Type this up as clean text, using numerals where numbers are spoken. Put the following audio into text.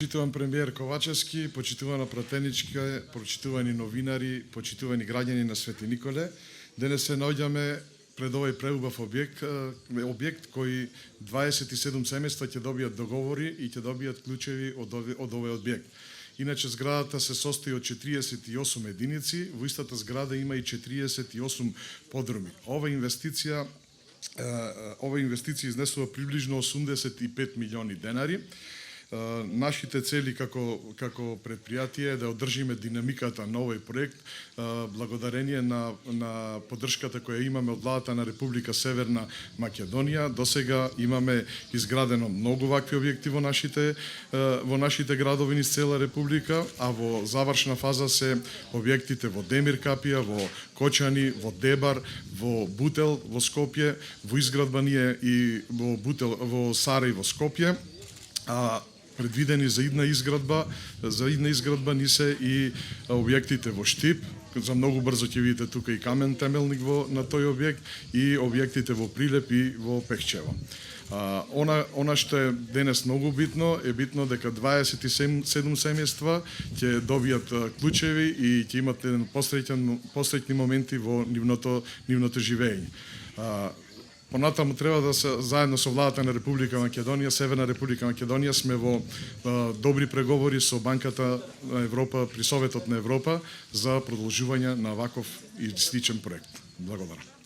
Почитуван премиер Ковачевски, почитувана пратеничка, почитувани новинари, почитувани граѓани на Свети Николе. Денес се наоѓаме пред овој преубав објект кој 27 семејства ќе добијат договори и ќе добијат клучеви од овој објект. Иначе зградата се состои од 48 единици, во истата зграда има и 48 подруми. Ова инвестиција изнесува приближно 85 милиони денари. Нашите цели како предпријатие е да одржиме динамиката на овој проект благодарение на поддршката која имаме од владата на Република Северна Македонија. Досега имаме изградено многу вакви објекти во нашите градови низ цела република, а во завршна фаза се објектите во Демир Капија, во Кочани, во Дебар, во Бутел, во Скопје, во изградба ние и во Бутел, во Сарај, во Скопје. Предвидени за идна изградба ни се и објектите во Штип, за многу брзо ќе видите тука и камен темелник на тој објект, и објектите во Прилеп и во Пехчево. Она што е денес многу битно, е битно дека 27 семејства ќе добијат клучеви и ќе имат еден посреќни моменти во нивното живење. Понатаму треба да се заедно со владата на Република Македонија, Северна Република Македонија, сме во добри преговори со Банката на Европа, при Советот на Европа за продолжување на ваков и сличен проект. Благодарам.